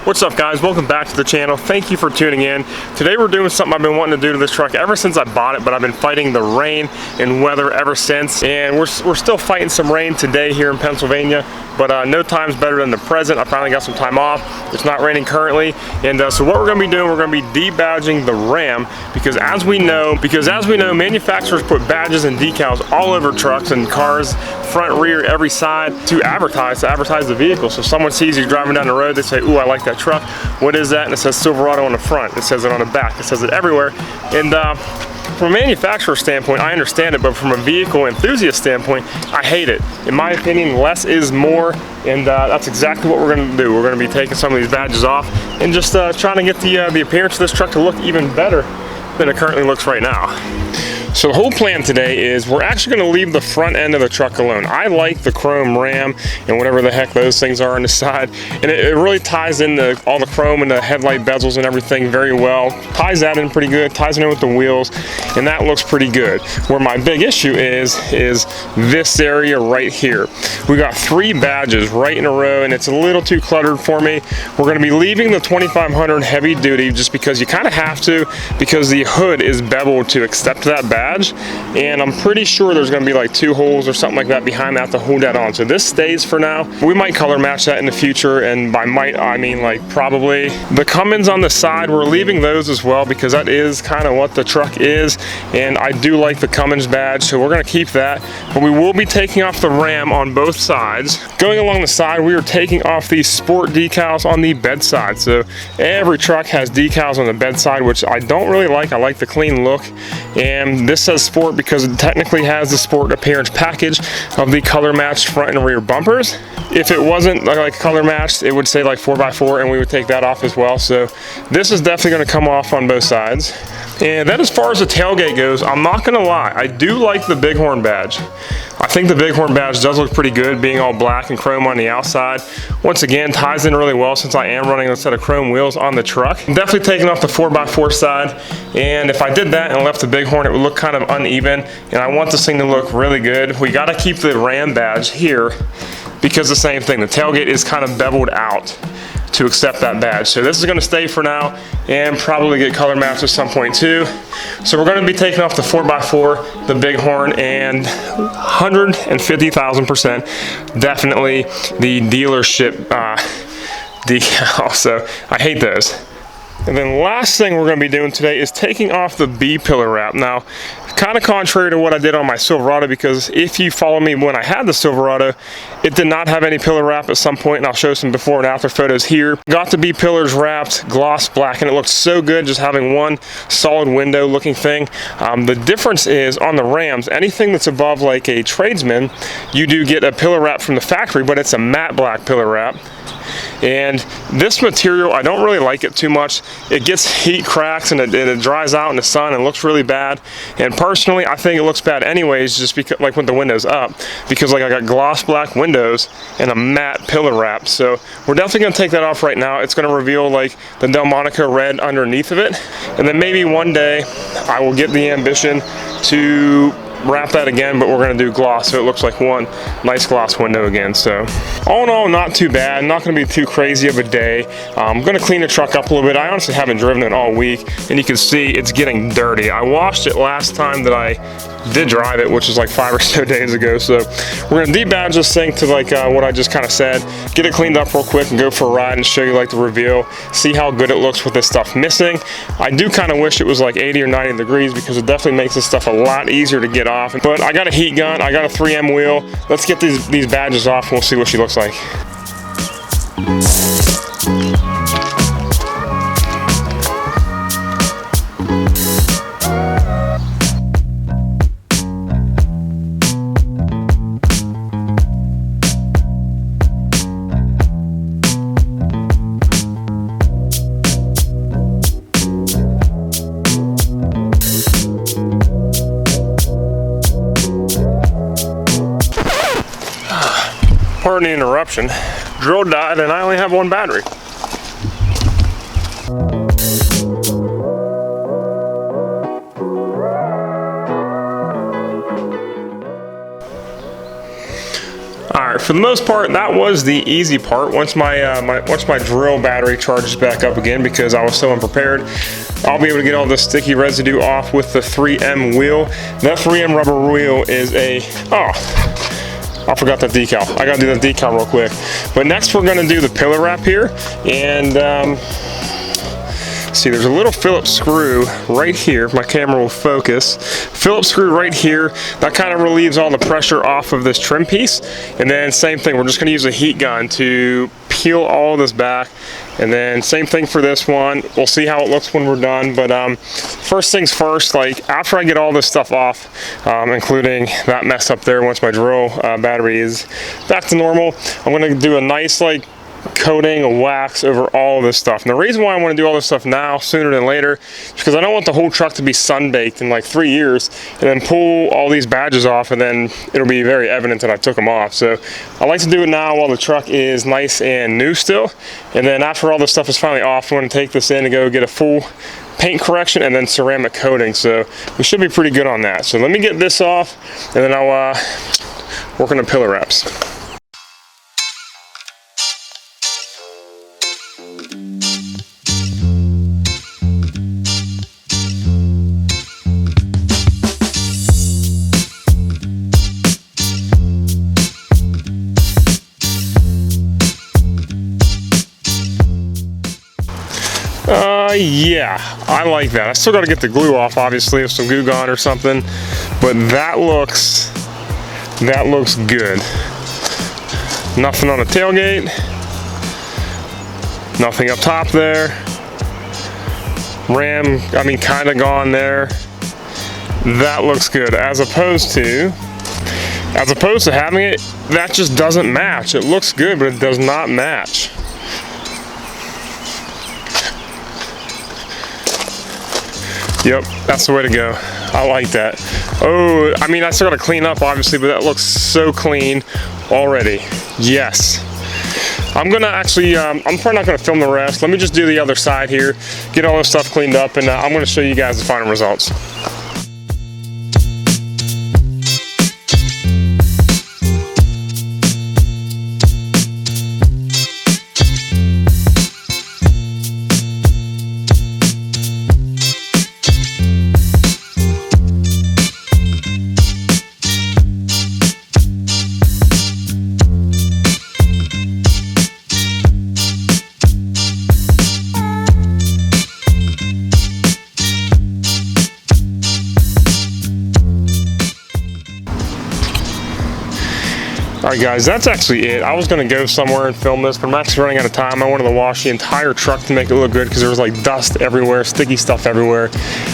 What's up, guys? Welcome back to the channel. Thank you for tuning in. Today we're doing something I've been wanting to do to this truck ever since I bought it, but I've been fighting the rain and weather ever since. And we're still fighting some rain today here in Pennsylvania, but no time's better than the present. I finally got some time off. It's not raining currently. And so what we're gonna be doing, we're gonna be debadging the Ram, because as we know, manufacturers put badges and decals all over trucks and cars, front, rear, every side, to advertise the vehicle. So if someone sees you driving down the road, they say, "Ooh, I like that truck. What is that?" And it says Silverado on the front. It says it on the back. It says it everywhere. And from a manufacturer standpoint, I understand it, but from a vehicle enthusiast standpoint, I hate it. In my opinion, less is more, and that's exactly what we're going to do. We're going to be taking some of these badges off and just trying to get the appearance of this truck to look even better than it currently looks right now. So the whole plan today is we're actually going to leave the front end of the truck alone. I like the chrome Ram and whatever the heck those things are on the side, and it really ties in all the chrome and the headlight bezels and everything very well. Ties that in pretty good, ties it in with the wheels, and that looks pretty good. Where my big issue is this area right here. We got 3 badges right in a row, and it's a little too cluttered for me. We're going to be leaving the 2500 heavy duty just because you kind of have to, because the hood is beveled to accept that badge. And I'm pretty sure there's going to be like 2 holes or something like that behind that to hold that on. So this stays for now. We might color match that in the future, and by might I mean like probably. The Cummins on the side, we're leaving those as well because that is kind of what the truck is, and I do like the Cummins badge, so we're going to keep that. But we will be taking off the Ram on both sides. Going along the side, we are taking off these sport decals on the bedside. So every truck has decals on the bedside, which I don't really like. I like the clean look, and this says sport because it technically has the sport appearance package of the color matched front and rear bumpers. If it wasn't like color matched, it would say like 4x4, and we would take that off as well. So this is definitely going to come off on both sides. And then as far as the tailgate goes, I'm not going to lie, I do like the Bighorn badge. I think the Bighorn badge does look pretty good, being all black and chrome on the outside. Once again, ties in really well since I am running a set of chrome wheels on the truck. I'm definitely taking off the 4x4 side, and if I did that and left the Bighorn, it would look kind of uneven, and I want this thing to look really good. We got to keep the Ram badge here because the same thing, the tailgate is kind of beveled out to accept that badge. So this is going to stay for now and probably get color matched at some point too. So we're going to be taking off the 4x4, the Bighorn, and 150,000% definitely the dealership decal. So I hate those. And then last thing we're going to be doing today is taking off the B pillar wrap. Now, kind of contrary to what I did on my Silverado, because if you follow me when I had the Silverado, it did not have any pillar wrap at some point, and I'll show some before and after photos here. Got the B pillars wrapped gloss black, and it looked so good just having one solid window looking thing. The difference is on the Rams, anything that's above like a tradesman, you do get a pillar wrap from the factory, but it's a matte black pillar wrap. And this material, I don't really like it too much. It gets heat cracks, and it dries out in the sun and looks really bad. And personally, I think it looks bad anyways, just because, like, when the window's up, because like I got gloss black windows and a matte pillar wrap. So we're definitely going to take that off right now. It's going to reveal like the Delmonico red underneath of it, and then maybe one day I will get the ambition to wrap that again, but we're going to do gloss so it looks like one nice gloss window again. So all in all, not too bad, not going to be too crazy of a day. I'm going to clean the truck up a little bit. I honestly haven't driven it all week, and you can see it's getting dirty. I washed it last time that I did drive it, which was like 5 or so days ago. So we're going to debadge this thing to like what I just kind of said, get it cleaned up real quick and go for a ride and show you like the reveal, see how good it looks with this stuff missing. I do kind of wish it was like 80 or 90 degrees, because it definitely makes this stuff a lot easier to get off. But I got a heat gun, I got a 3M wheel. Let's get these badges off and we'll see what she looks like. Pardon the interruption. Drill died and I only have 1 battery. for the most part, that was the easy part. Once my drill battery charges back up again, because I was so unprepared, I'll be able to get all the sticky residue off with the 3M wheel. That 3M rubber wheel is I forgot that decal. I gotta do that decal real quick. But next we're gonna do the pillar wrap here, and see, there's a little Phillips screw right here. If my camera will focus. Phillips screw right here. That kind of relieves all the pressure off of this trim piece. And then same thing, we're just gonna use a heat gun to peel all this back. And then same thing for this one. We'll see how it looks when we're done. But first things first, like after I get all this stuff off, including that mess up there, once my drill battery is back to normal, I'm gonna do a nice coating of wax over all of this stuff. And the reason why I want to do all this stuff now sooner than later is because I don't want the whole truck to be sun-baked in like 3 years and then pull all these badges off, and then it'll be very evident that I took them off. So I like to do it now while the truck is nice and new still, and then after all this stuff is finally off, I want to take this in and go get a full paint correction and then ceramic coating. So we should be pretty good on that. So let me get this off, and then I'll work on the pillar wraps. Yeah, I like that. I still got to get the glue off, obviously, with some Goo Gone or something, but that looks good. Nothing on the tailgate, nothing up top there. Ram, I mean, kind of gone there. That looks good, as opposed to having it, that just doesn't match. It looks good, but it does not match. Yep, that's the way to go. I like that. Oh, I mean, I still gotta clean up, obviously, but that looks so clean already. Yes. I'm gonna actually, I'm probably not gonna film the rest. Let me just do the other side here, get all this stuff cleaned up, and I'm gonna show you guys the final results. Alright guys, that's actually it. I was going to go somewhere and film this, but I'm actually running out of time. I wanted to wash the entire truck to make it look good because there was like dust everywhere, sticky stuff everywhere,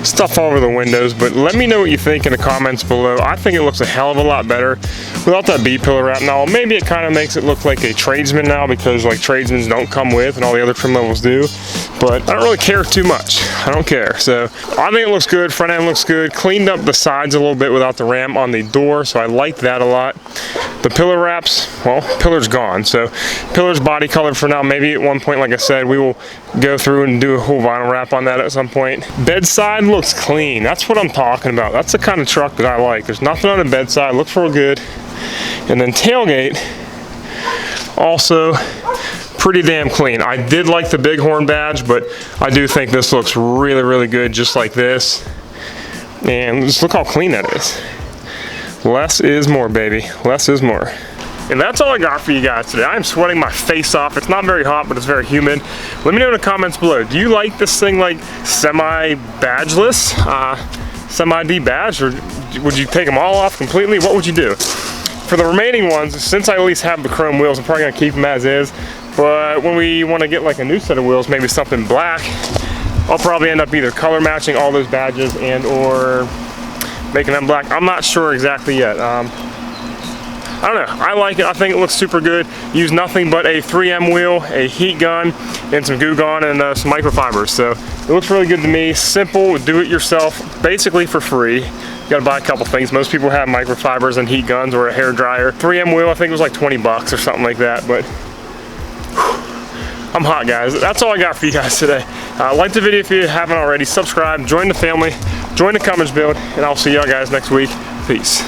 stuff all over the windows. But let me know what you think in the comments below. I think it looks a hell of a lot better without that B-pillar wrap. Now maybe it kind of makes it look like a tradesman now, because like tradesmen don't come with and all the other trim levels do. But I don't really care too much. I don't care. So I think it looks good. Front end looks good. Cleaned up the sides a little bit without the ram on the door, so I like that a lot. The pillar wraps, well, pillar's gone, so pillar's body colored for now. Maybe at one point, like I said, we will go through and do a whole vinyl wrap on that at some point. Bedside looks clean. That's what I'm talking about. That's the kind of truck that I like. There's nothing on the bedside. Looks real good. And then tailgate, also pretty damn clean. I did like the Bighorn badge, but I do think this looks really, really good just like this. And just look how clean that is. Less is more, baby. Less is more. And that's all I got for you guys today. I'm sweating my face off. It's not very hot, but it's very humid. Let me know in the comments below. Do you like this thing like semi-badgeless, semi-debadged, or would you take them all off completely? What would you do? For the remaining ones, since I at least have the chrome wheels, I'm probably gonna keep them as is. But when we want to get like a new set of wheels, maybe something black, I'll probably end up either color matching all those badges and or making them black. I'm not sure exactly yet. I don't know. I like it. I think it looks super good. Use nothing but a 3M wheel, a heat gun, and some Goo Gone and some microfibers. So it looks really good to me. Simple, do it yourself, basically for free. You gotta buy a couple things. Most people have microfibers and heat guns or a hair dryer. 3M wheel, I think it was like 20 bucks or something like that. But I'm hot, guys. That's all I got for you guys today. Like the video if you haven't already. Subscribe, join the family, join the Cummins build, and I'll see y'all guys next week. Peace.